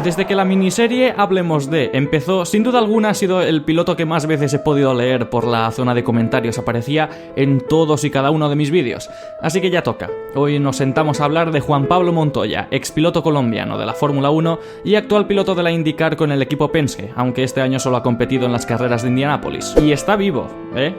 Desde que la miniserie Hablemos de empezó, sin duda alguna ha sido el piloto que más veces he podido leer por la zona de comentarios. Aparecía en todos y cada uno de mis vídeos. Así que ya toca. Hoy nos sentamos a hablar de Juan Pablo Montoya, expiloto colombiano de la Fórmula 1 y actual piloto de la IndyCar con el equipo Penske, aunque este año solo ha competido en las carreras de Indianápolis. Y está vivo,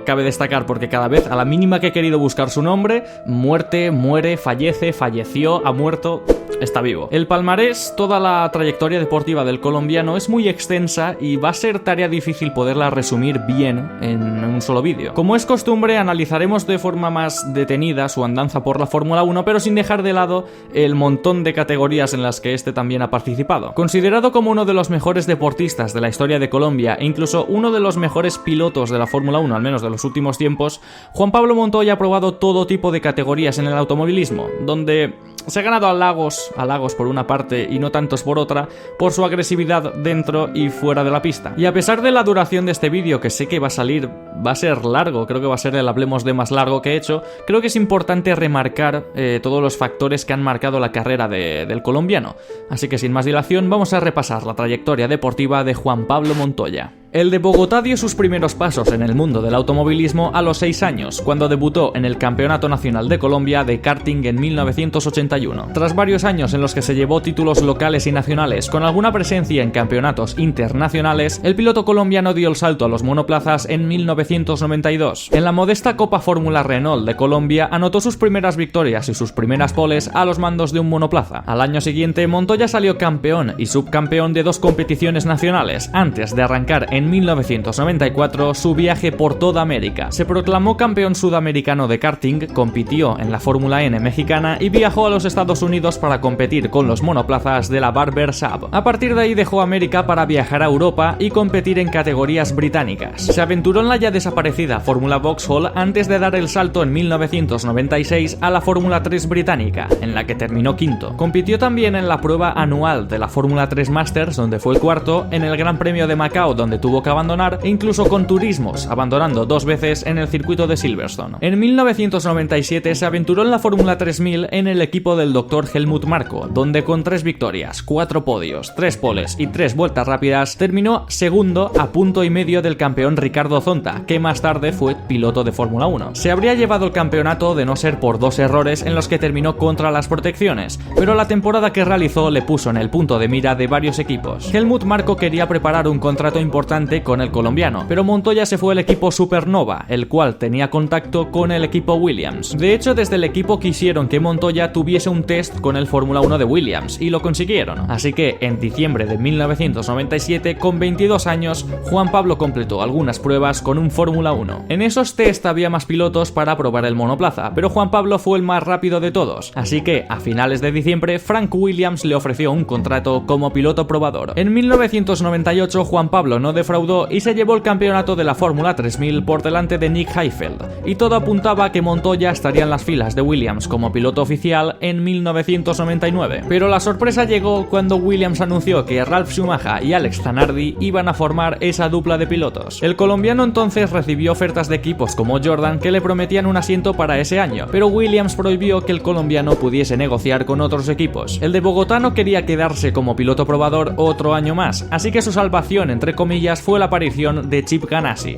cabe destacar, porque cada vez, a la mínima que he querido buscar su nombre, muere, fallece, falleció, ha muerto... Está vivo. El palmarés, toda la trayectoria deportiva del colombiano es muy extensa y va a ser tarea difícil poderla resumir bien en un solo vídeo. Como es costumbre, analizaremos de forma más detenida su andanza por la Fórmula 1, pero sin dejar de lado el montón de categorías en las que este también ha participado. Considerado como uno de los mejores deportistas de la historia de Colombia e incluso uno de los mejores pilotos de la Fórmula 1, al menos de los últimos tiempos, Juan Pablo Montoya ha probado todo tipo de categorías en el automovilismo, donde se ha ganado halagos por una parte y no tantos por otra, por su agresividad dentro y fuera de la pista. Y a pesar de la duración de este vídeo, que sé que va a ser largo, creo que va a ser el Hablemos de más largo que he hecho, creo que es importante remarcar todos los factores que han marcado la carrera del colombiano. Así que sin más dilación, vamos a repasar la trayectoria deportiva de Juan Pablo Montoya. El de Bogotá dio sus primeros pasos en el mundo del automovilismo a los 6 años, cuando debutó en el Campeonato Nacional de Colombia de karting en 1981. Tras varios años en los que se llevó títulos locales y nacionales, con alguna presencia en campeonatos internacionales, el piloto colombiano dio el salto a los monoplazas en 1992. En la modesta Copa Fórmula Renault de Colombia anotó sus primeras victorias y sus primeras poles a los mandos de un monoplaza. Al año siguiente, Montoya salió campeón y subcampeón de 2 competiciones nacionales, antes de arrancar en 1994 su viaje por toda América. Se proclamó campeón sudamericano de karting, compitió en la Fórmula N mexicana y viajó a los Estados Unidos para competir con los monoplazas de la Barber Saab. A partir de ahí dejó América para viajar a Europa y competir en categorías británicas. Se aventuró en la ya desaparecida Fórmula Vauxhall antes de dar el salto en 1996 a la Fórmula 3 británica, en la que terminó quinto. Compitió también en la prueba anual de la Fórmula 3 Masters, donde fue el cuarto, en el Gran Premio de Macao, donde tuvo que abandonar, e incluso con turismos, abandonando 2 veces en el circuito de Silverstone. En 1997 se aventuró en la Fórmula 3000 en el equipo del Dr. Helmut Marko, donde con 3 victorias, 4 podios, 3 poles y 3 vueltas rápidas terminó segundo a punto y medio del campeón Ricardo Zonta, que más tarde fue piloto de Fórmula 1. Se habría llevado el campeonato de no ser por 2 errores en los que terminó contra las protecciones, pero la temporada que realizó le puso en el punto de mira de varios equipos. Helmut Marko quería preparar un contrato importante con el colombiano, pero Montoya se fue al equipo Supernova, el cual tenía contacto con el equipo Williams. De hecho, desde el equipo quisieron que Montoya tuviese un test con el Fórmula 1 de Williams, y lo consiguieron. Así que en diciembre de 1997, con 22 años, Juan Pablo completó algunas pruebas con un Fórmula 1. En esos test había más pilotos para probar el monoplaza, pero Juan Pablo fue el más rápido de todos, así que a finales de diciembre Frank Williams le ofreció un contrato como piloto probador. En 1998 Juan Pablo no defraudó y se llevó el campeonato de la Fórmula 3000 por delante de Nick Heidfeld, y todo apuntaba a que Montoya estaría en las filas de Williams como piloto oficial en 1999. Pero la sorpresa llegó cuando Williams anunció que Ralf Schumacher y Alex Zanardi iban a formar esa dupla de pilotos. El colombiano entonces recibió ofertas de equipos como Jordan que le prometían un asiento para ese año, pero Williams prohibió que el colombiano pudiese negociar con otros equipos. El de Bogotá no quería quedarse como piloto probador otro año más, así que su salvación, entre comillas, fue la aparición de Chip Ganassi.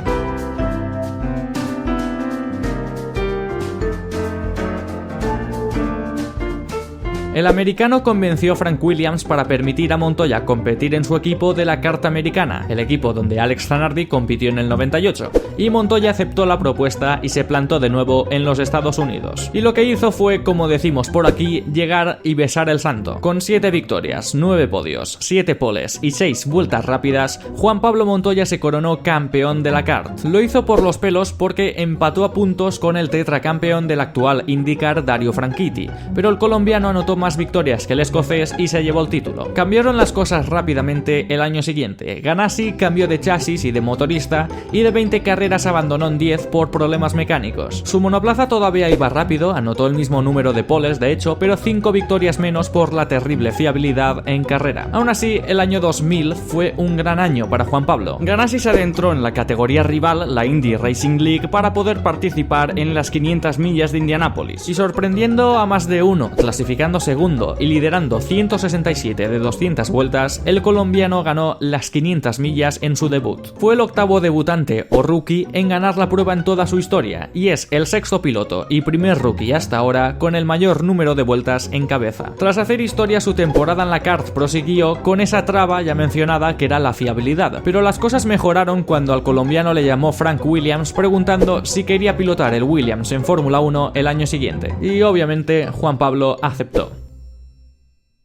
El americano convenció a Frank Williams para permitir a Montoya competir en su equipo de la Carta Americana, el equipo donde Alex Zanardi compitió en el 98, y Montoya aceptó la propuesta y se plantó de nuevo en los Estados Unidos. Y lo que hizo fue, como decimos por aquí, llegar y besar el santo. Con 7 victorias, 9 podios, 7 poles y 6 vueltas rápidas, Juan Pablo Montoya se coronó campeón de la kart. Lo hizo por los pelos porque empató a puntos con el tetracampeón del actual IndyCar Dario Franchitti, pero el colombiano anotó más victorias que el escocés y se llevó el título. Cambiaron las cosas rápidamente el año siguiente. Ganassi cambió de chasis y de motorista, y de 20 carreras abandonó en 10 por problemas mecánicos. Su monoplaza todavía iba rápido, anotó el mismo número de poles de hecho, pero 5 victorias menos por la terrible fiabilidad en carrera. Aún así, el año 2000 fue un gran año para Juan Pablo. Ganassi se adentró en la categoría rival, la Indy Racing League, para poder participar en las 500 millas de Indianápolis, y sorprendiendo a más de uno, clasificándose segundo y liderando 167 de 200 vueltas, el colombiano ganó las 500 millas en su debut. Fue el octavo debutante o rookie en ganar la prueba en toda su historia y es el sexto piloto y primer rookie hasta ahora con el mayor número de vueltas en cabeza. Tras hacer historia, su temporada en la kart prosiguió con esa traba ya mencionada que era la fiabilidad, pero las cosas mejoraron cuando al colombiano le llamó Frank Williams preguntando si quería pilotar el Williams en Fórmula 1 el año siguiente, y obviamente Juan Pablo aceptó.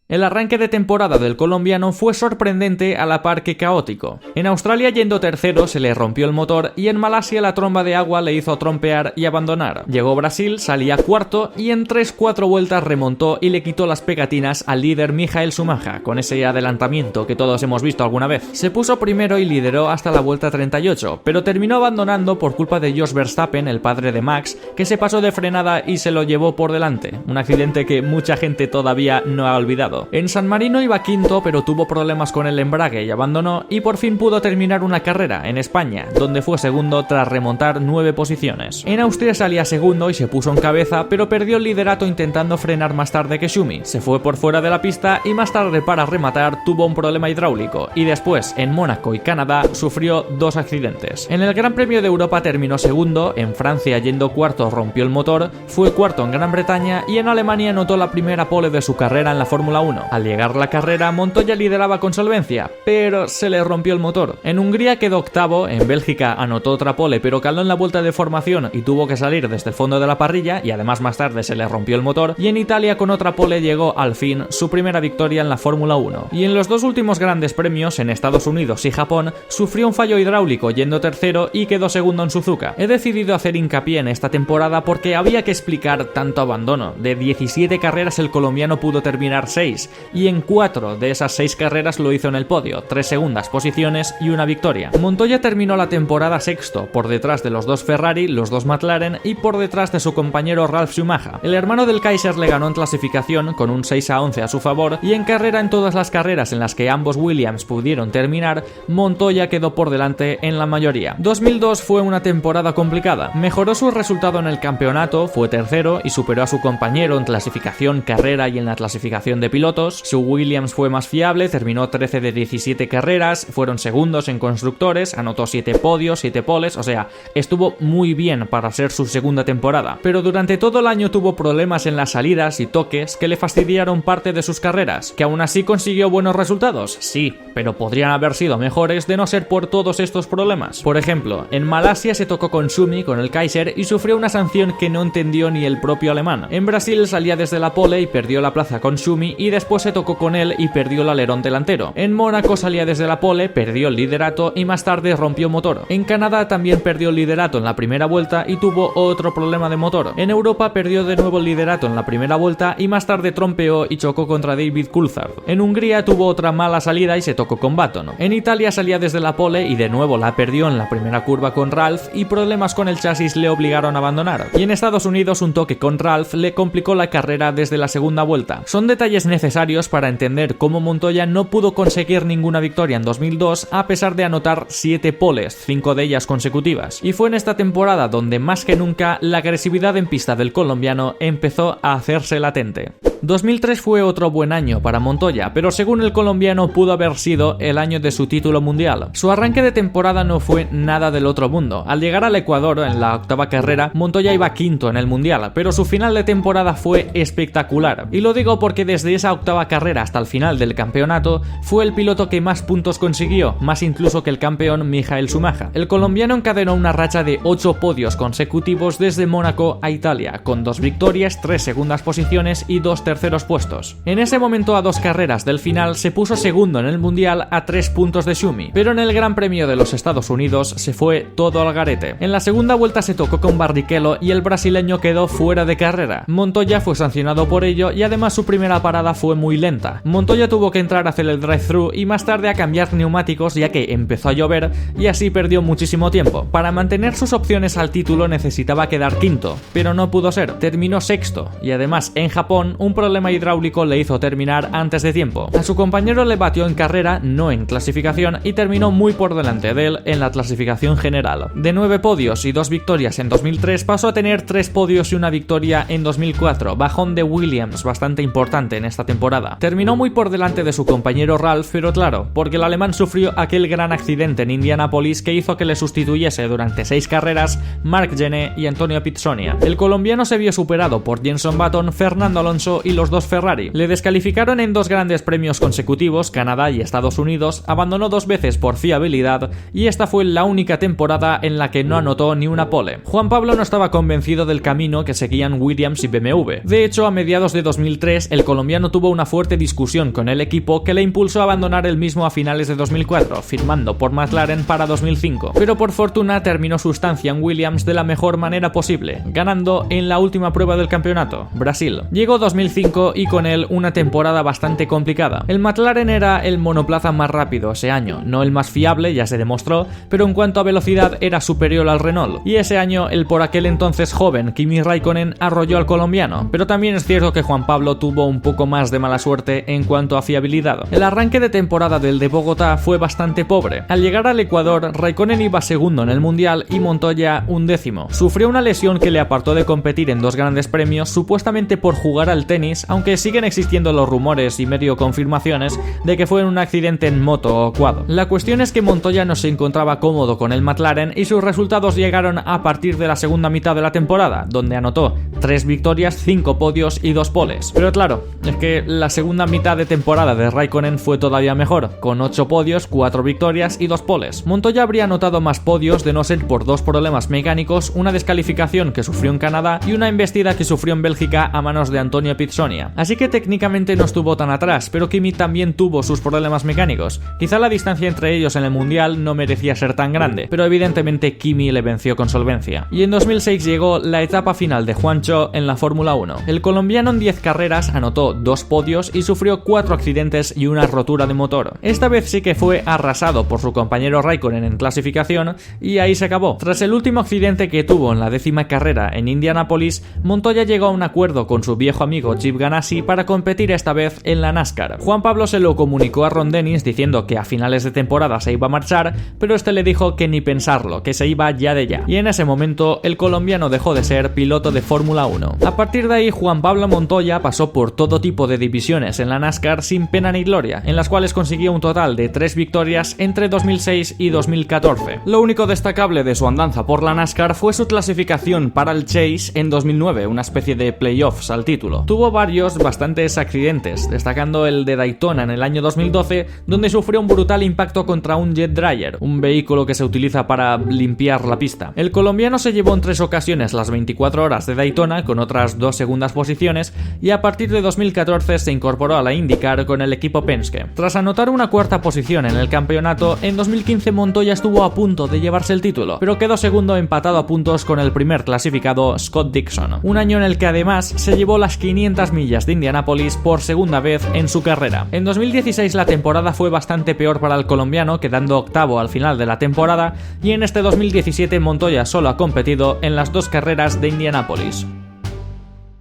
El arranque de temporada del colombiano fue sorprendente a la par que caótico. En Australia, yendo tercero, se le rompió el motor y en Malasia la tromba de agua le hizo trompear y abandonar. Llegó Brasil, salía cuarto y en 3-4 vueltas remontó y le quitó las pegatinas al líder Michael Schumacher, con ese adelantamiento que todos hemos visto alguna vez. Se puso primero y lideró hasta la vuelta 38, pero terminó abandonando por culpa de Jos Verstappen, el padre de Max, que se pasó de frenada y se lo llevó por delante. Un accidente que mucha gente todavía no ha olvidado. En San Marino iba quinto, pero tuvo problemas con el embrague y abandonó, y por fin pudo terminar una carrera en España, donde fue segundo tras remontar 9 posiciones. En Austria salía segundo y se puso en cabeza, pero perdió el liderato intentando frenar más tarde que Schumi. Se fue por fuera de la pista y más tarde, para rematar, tuvo un problema hidráulico, y después en Mónaco y Canadá sufrió 2 accidentes. En el Gran Premio de Europa terminó segundo, en Francia yendo cuarto rompió el motor, fue cuarto en Gran Bretaña y en Alemania anotó la primera pole de su carrera en la Fórmula 1. Al llegar la carrera, Montoya lideraba con solvencia, pero se le rompió el motor. En Hungría quedó octavo, en Bélgica anotó otra pole pero caló en la vuelta de formación y tuvo que salir desde el fondo de la parrilla y además más tarde se le rompió el motor, y en Italia con otra pole llegó al fin su primera victoria en la Fórmula 1. Y en los 2 últimos grandes premios, en Estados Unidos y Japón, sufrió un fallo hidráulico yendo tercero y quedó segundo en Suzuka. He decidido hacer hincapié en esta temporada porque había que explicar tanto abandono. De 17 carreras el colombiano pudo terminar 6, y en 4 de esas 6 carreras lo hizo en el podio, 3 segundas posiciones y una victoria. Montoya terminó la temporada sexto, por detrás de los 2 Ferrari, los 2 McLaren y por detrás de su compañero Ralf Schumacher. El hermano del Kaiser le ganó en clasificación con un 6-11 a su favor, y en carrera, en todas las carreras en las que ambos Williams pudieron terminar, Montoya quedó por delante en la mayoría. 2002 fue una temporada complicada. Mejoró su resultado en el campeonato, fue tercero y superó a su compañero en clasificación, carrera y en la clasificación de pilotos. Su Williams fue más fiable, terminó 13 de 17 carreras, fueron segundos en constructores, anotó 7 podios, 7 poles, o sea, estuvo muy bien para ser su segunda temporada. Pero durante todo el año tuvo problemas en las salidas y toques que le fastidiaron parte de sus carreras. ¿Que aún así consiguió buenos resultados? Sí, pero podrían haber sido mejores de no ser por todos estos problemas. Por ejemplo, en Malasia se tocó con Schumi, con el Kaiser, y sufrió una sanción que no entendió ni el propio alemán. En Brasil salía desde la pole y perdió la plaza con Schumi, y después se tocó con él y perdió el alerón delantero. En Mónaco salía desde la pole, perdió el liderato y más tarde rompió motor. En Canadá también perdió el liderato en la primera vuelta y tuvo otro problema de motor. En Europa perdió de nuevo el liderato en la primera vuelta y más tarde trompeó y chocó contra David Coulthard. En Hungría tuvo otra mala salida y se tocó con Button. En Italia salía desde la pole y de nuevo la perdió en la primera curva con Ralf, y problemas con el chasis le obligaron a abandonar. Y en Estados Unidos un toque con Ralf le complicó la carrera desde la segunda vuelta. Son detalles necesarios para entender cómo Montoya no pudo conseguir ninguna victoria en 2002 a pesar de anotar 7 poles, 5 de ellas consecutivas. Y fue en esta temporada donde más que nunca la agresividad en pista del colombiano empezó a hacerse latente. 2003 fue otro buen año para Montoya, pero según el colombiano pudo haber sido el año de su título mundial. Su arranque de temporada no fue nada del otro mundo. Al llegar al Ecuador en la octava carrera, Montoya iba quinto en el mundial, pero su final de temporada fue espectacular. Y lo digo porque desde esa octava carrera hasta el final del campeonato fue el piloto que más puntos consiguió, más incluso que el campeón Michael Schumacher. El colombiano encadenó una racha de 8 podios consecutivos desde Mónaco a Italia, con 2 victorias, 3 segundas posiciones y 2 terceros puestos. En ese momento, a 2 carreras del final, se puso segundo en el mundial a 3 puntos de Schumi, pero en el Gran Premio de los Estados Unidos se fue todo al garete. En la segunda vuelta se tocó con Barrichello y el brasileño quedó fuera de carrera. Montoya fue sancionado por ello y además su primera parada fue muy lenta. Montoya tuvo que entrar a hacer el drive-thru y más tarde a cambiar neumáticos, ya que empezó a llover y así perdió muchísimo tiempo. Para mantener sus opciones al título necesitaba quedar quinto, pero no pudo ser. Terminó sexto y además en Japón un problema hidráulico le hizo terminar antes de tiempo. A su compañero le batió en carrera, no en clasificación, y terminó muy por delante de él en la clasificación general. De 9 podios y 2 victorias en 2003 pasó a tener 3 podios y una victoria en 2004, bajón de Williams bastante importante en esta temporada. Terminó muy por delante de su compañero Ralf, pero claro, porque el alemán sufrió aquel gran accidente en Indianápolis que hizo que le sustituyese durante 6 carreras Marc Gené y Antonio Pizzonia. El colombiano se vio superado por Jenson Button, Fernando Alonso y los dos Ferrari. Le descalificaron en 2 grandes premios consecutivos, Canadá y Estados Unidos, abandonó 2 veces por fiabilidad y esta fue la única temporada en la que no anotó ni una pole. Juan Pablo no estaba convencido del camino que seguían Williams y BMW. De hecho, a mediados de 2003, el colombiano tuvo una fuerte discusión con el equipo que le impulsó a abandonar el mismo a finales de 2004, firmando por McLaren para 2005. Pero por fortuna terminó su estancia en Williams de la mejor manera posible, ganando en la última prueba del campeonato, Brasil. Llegó 2005 y con él una temporada bastante complicada. El McLaren era el monoplaza más rápido ese año, no el más fiable, ya se demostró, pero en cuanto a velocidad era superior al Renault. Y ese año el por aquel entonces joven Kimi Raikkonen arrolló al colombiano, pero también es cierto que Juan Pablo tuvo un poco más de mala suerte en cuanto a fiabilidad. El arranque de temporada del de Bogotá fue bastante pobre. Al llegar al Ecuador, Raikkonen iba segundo en el Mundial y Montoya 11º. Sufrió una lesión que le apartó de competir en 2 grandes premios, supuestamente por jugar al tenis, aunque siguen existiendo los rumores y medio confirmaciones de que fue en un accidente en moto o quad. La cuestión es que Montoya no se encontraba cómodo con el McLaren y sus resultados llegaron a partir de la segunda mitad de la temporada, donde anotó 3 victorias, 5 podios y 2 poles. Pero claro, es que la segunda mitad de temporada de Raikkonen fue todavía mejor, con 8 podios, 4 victorias y 2 poles. Montoya habría anotado más podios de no ser por 2 problemas mecánicos, una descalificación que sufrió en Canadá y una embestida que sufrió en Bélgica a manos de Antonio Pizzonia. Así que técnicamente no estuvo tan atrás, pero Kimi también tuvo sus problemas mecánicos. Quizá la distancia entre ellos en el Mundial no merecía ser tan grande, pero evidentemente Kimi le venció con solvencia. Y en 2006 llegó la etapa final de Juancho en la Fórmula 1. El colombiano en 10 carreras anotó 2 podios y sufrió 4 accidentes y una rotura de motor. Esta vez sí que fue arrasado por su compañero Raikkonen en clasificación y ahí se acabó. Tras el último accidente que tuvo en la 10ª carrera en Indianápolis, Montoya llegó a un acuerdo con su viejo amigo Chip Ganassi para competir esta vez en la NASCAR. Juan Pablo se lo comunicó a Ron Dennis diciendo que a finales de temporada se iba a marchar, pero este le dijo que ni pensarlo, que se iba ya de ya. Y en ese momento el colombiano dejó de ser piloto de Fórmula 1. A partir de ahí Juan Pablo Montoya pasó por todo tipo de divisiones en la NASCAR sin pena ni gloria, en las cuales consiguió un total de 3 victorias entre 2006 y 2014. Lo único destacable de su andanza por la NASCAR fue su clasificación para el Chase en 2009, una especie de playoffs al título. Tuvo varios bastantes accidentes, destacando el de Daytona en el año 2012, donde sufrió un brutal impacto contra un jet dryer, un vehículo que se utiliza para limpiar la pista. El colombiano se llevó en 3 ocasiones las 24 horas de Daytona con otras 2 segundas posiciones y a partir de 2014 se incorporó a la IndyCar con el equipo Penske. Tras anotar una 4ª posición en el campeonato, en 2015 Montoya estuvo a punto de llevarse el título, pero quedó segundo empatado a puntos con el primer clasificado Scott Dixon, un año en el que además se llevó las 500 millas de Indianápolis por segunda vez en su carrera. En 2016 la temporada fue bastante peor para el colombiano, quedando 8º al final de la temporada, y en este 2017 Montoya solo ha competido en las 2 carreras de Indianápolis.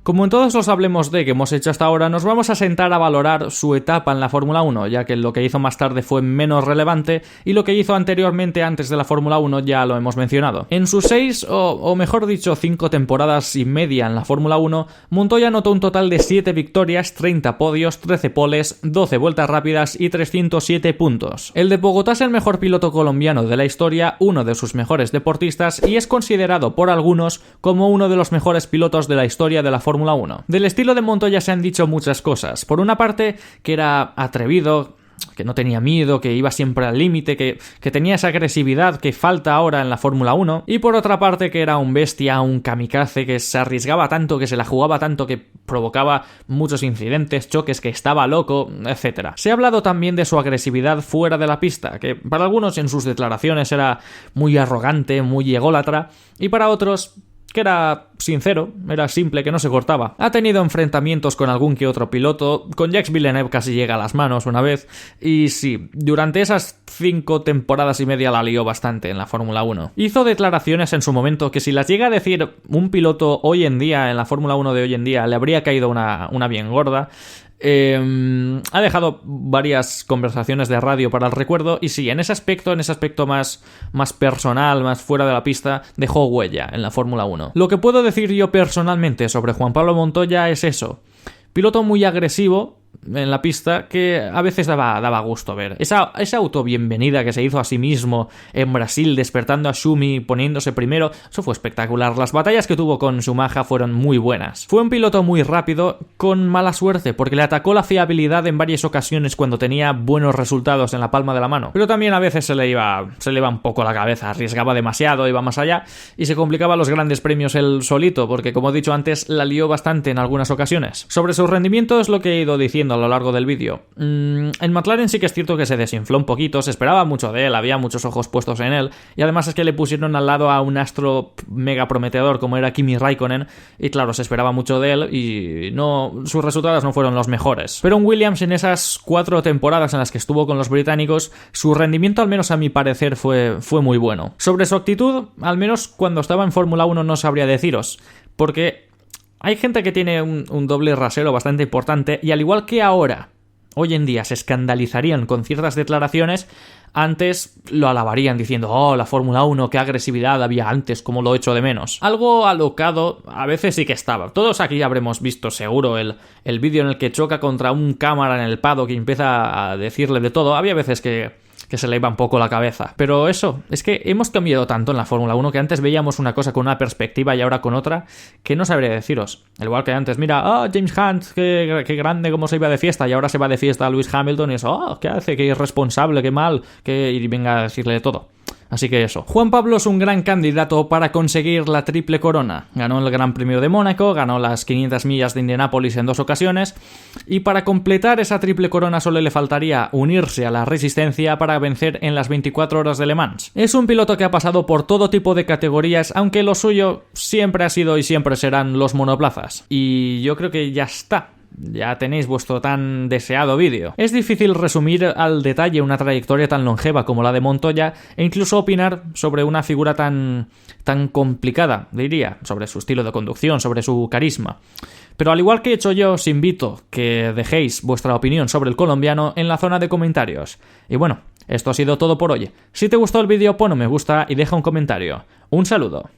Como en todos los hablemos de que hemos hecho hasta ahora, nos vamos a sentar a valorar su etapa en la Fórmula 1, ya que lo que hizo más tarde fue menos relevante y lo que hizo anteriormente antes de la Fórmula 1 ya lo hemos mencionado. En sus 6 o mejor dicho 5 temporadas y media en la Fórmula 1, Montoya anotó un total de 7 victorias, 30 podios, 13 poles, 12 vueltas rápidas y 307 puntos. El de Bogotá es el mejor piloto colombiano de la historia, uno de sus mejores deportistas y es considerado por algunos como uno de los mejores pilotos de la historia de la Fórmula 1. Del estilo de Montoya se han dicho muchas cosas. Por una parte, que era atrevido, que no tenía miedo, que iba siempre al límite, que tenía esa agresividad que falta ahora en la Fórmula 1, y por otra parte que era un bestia, un kamikaze, que se arriesgaba tanto, que se la jugaba tanto, que provocaba muchos incidentes, choques, que estaba loco, etc. Se ha hablado también de su agresividad fuera de la pista, que para algunos en sus declaraciones era muy arrogante, muy ególatra, y para otros que era sincero, era simple, que no se cortaba. Ha tenido enfrentamientos con algún que otro piloto, con Jacques Villeneuve casi llega a las manos una vez, y sí, durante esas 5 temporadas y media la lió bastante en la Fórmula 1. Hizo declaraciones en su momento que si las llega a decir un piloto hoy en día, en la Fórmula 1 de hoy en día, le habría caído una bien gorda. Ha dejado varias conversaciones de radio para el recuerdo y sí, en ese aspecto más personal, más fuera de la pista, dejó huella en la Fórmula 1. Lo que puedo decir yo personalmente sobre Juan Pablo Montoya es eso: piloto muy agresivo en la pista que a veces daba gusto ver. Esa autobienvenida que se hizo a sí mismo en Brasil, despertando a Schumi, poniéndose primero, eso fue espectacular. Las batallas que tuvo con Schumacher fueron muy buenas. Fue un piloto muy rápido, con mala suerte, porque le atacó la fiabilidad en varias ocasiones cuando tenía buenos resultados en la palma de la mano. Pero también a veces se le iba un poco la cabeza, arriesgaba demasiado, iba más allá y se complicaba los grandes premios él solito, porque como he dicho antes, la lió bastante en algunas ocasiones. Sobre su rendimiento es lo que he ido diciendo a lo largo del vídeo. En McLaren sí que es cierto que se desinfló un poquito, se esperaba mucho de él, había muchos ojos puestos en él, y además es que le pusieron al lado a un astro mega prometedor como era Kimi Raikkonen, y claro, se esperaba mucho de él y sus resultados no fueron los mejores. Pero en Williams, en esas 4 temporadas en las que estuvo con los británicos, su rendimiento, al menos a mi parecer, fue muy bueno. Sobre su actitud, al menos cuando estaba en Fórmula 1 no sabría deciros, porque hay gente que tiene un doble rasero bastante importante y al igual que ahora, hoy en día se escandalizarían con ciertas declaraciones, antes lo alabarían diciendo: oh, la Fórmula 1, qué agresividad había antes, cómo lo echo de menos. Algo alocado a veces sí que estaba. Todos aquí habremos visto seguro el vídeo en el que choca contra un cámara en el paddock y empieza a decirle de todo. Había veces que se le iba un poco la cabeza. Pero eso, es que hemos cambiado tanto en la Fórmula 1 que antes veíamos una cosa con una perspectiva y ahora con otra, que no sabría deciros. Al igual que antes, mira, James Hunt, qué grande cómo se iba de fiesta, y ahora se va de fiesta a Lewis Hamilton y es, ¿qué hace? Qué irresponsable, qué mal, y venga a decirle de todo. Así que eso. Juan Pablo es un gran candidato para conseguir la triple corona. Ganó el Gran Premio de Mónaco, ganó las 500 millas de Indianápolis en 2 ocasiones, y para completar esa triple corona solo le faltaría unirse a la resistencia para vencer en las 24 horas de Le Mans. Es un piloto que ha pasado por todo tipo de categorías, aunque lo suyo siempre ha sido y siempre serán los monoplazas. Y yo creo que ya está. Ya tenéis vuestro tan deseado vídeo. Es difícil resumir al detalle una trayectoria tan longeva como la de Montoya e incluso opinar sobre una figura tan complicada, diría, sobre su estilo de conducción, sobre su carisma. Pero al igual que he hecho yo, os invito que dejéis vuestra opinión sobre el colombiano en la zona de comentarios. Y bueno, esto ha sido todo por hoy. Si te gustó el vídeo, pon un me gusta y deja un comentario. Un saludo.